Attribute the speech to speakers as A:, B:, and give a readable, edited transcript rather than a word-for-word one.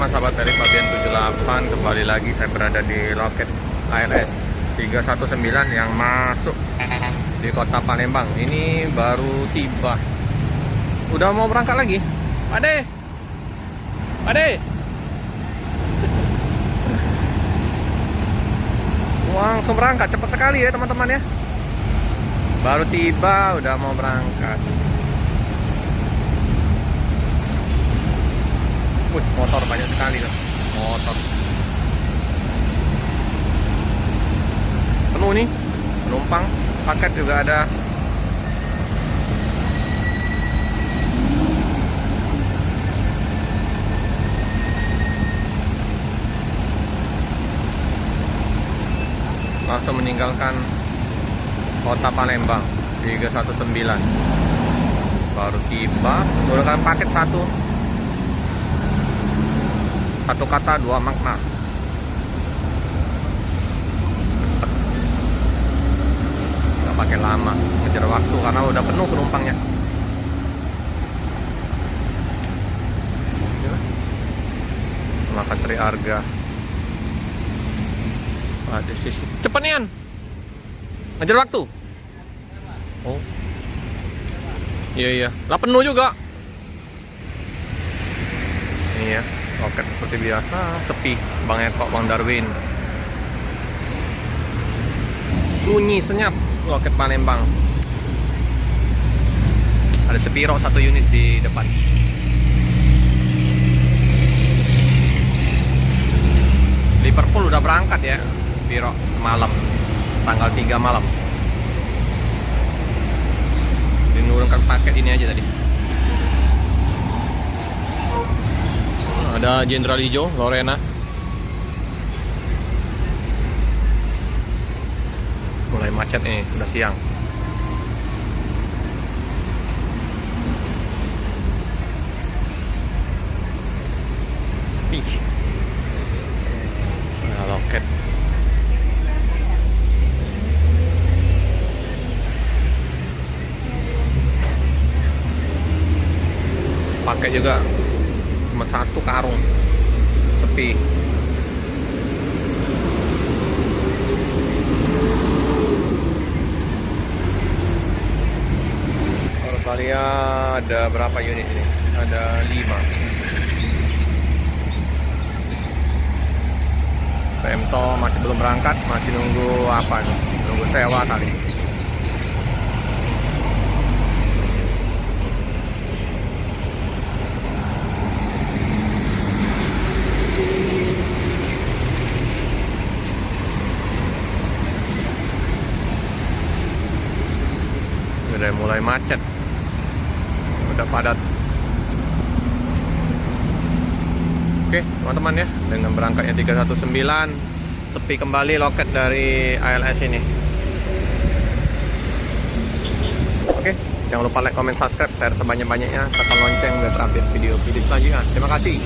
A: teman-teman, sahabat dari Fabian 78. Kembali lagi saya berada di loket ALS 319 yang masuk di kota Palembang. Ini baru tiba. Udah mau berangkat lagi? Ade, Ade, langsung berangkat, cepat sekali ya teman-teman ya. Baru tiba udah mau berangkat. Motor banyak sekali tuh. Motor penuh nih, penumpang, paket juga ada. Langsung meninggalkan kota Palembang 319. Baru tiba, menggunakan paket satu kata dua makna. Nggak pakai lama, ngejar waktu karena udah penuh penumpangnya. Makan Tri Arga. Ada sisi. Cepet nih, An. Ngejar waktu. Oh. Iya. Lah penuh juga. Iya. Loket seperti biasa, sepi. Bang Eko, Bang Darwin. Sunyi senyap loket Palembang. Ada Sepiro satu unit di depan. Liverpool udah berangkat ya, Sepiro semalam, tanggal 3 malam. Menurunkan paket ini aja tadi. Ada Jenderal Hijau, Lorena. Mulai macet nih, udah siang. Ih. Nah, loket. Paket juga cuma satu karung, sepi. Kalau saya ada berapa unit ini? Ada 5. Pemto masih belum berangkat, masih nunggu apa nih? Nunggu sewa kali. Udah mulai macet, udah padat. Oke teman-teman ya, dengan berangkatnya 319, sepi kembali loket dari ALS ini. Oke, jangan lupa like, comment, subscribe, share sebanyak-banyaknya, tekan lonceng biar terupdate video-video selanjutnya. Terima kasih.